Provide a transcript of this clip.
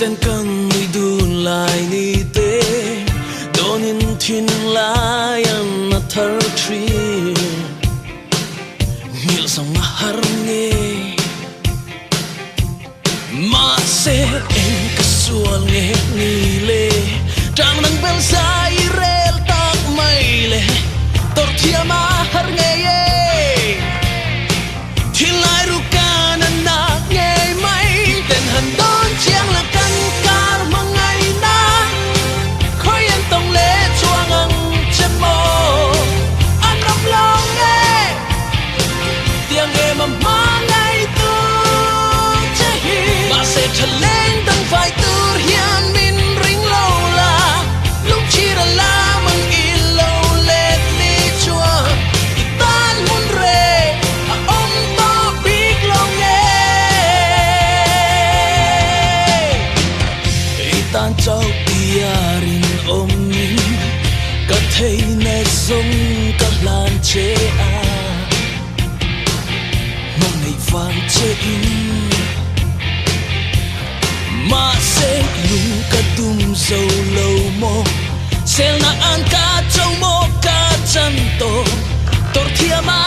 tên cần đi đun lại ni tế đồn in thiên lai ăn na thar tri mil sang mahar nge ma se en kasual nge ni le trang nang bel sai rel tak mai le tor thia mahar nge ye thiên lai ru ka na nge mai tên han don chiang la kan kar mangai na khoi an tong le chuang ang chen mo an ram long nge tiếng nghe mà mangai tu che hi ma se chaleng dang vai tu hian min ring lo la lung chi ra la mang i lo let li chua i tan mun re a om to big long nge i tan chau piarin om min ka thei ne song ka lan che a mong nei van che in ma se lung ka tum zo lo mo sel na an ka chau mo ka chan to tor thia ma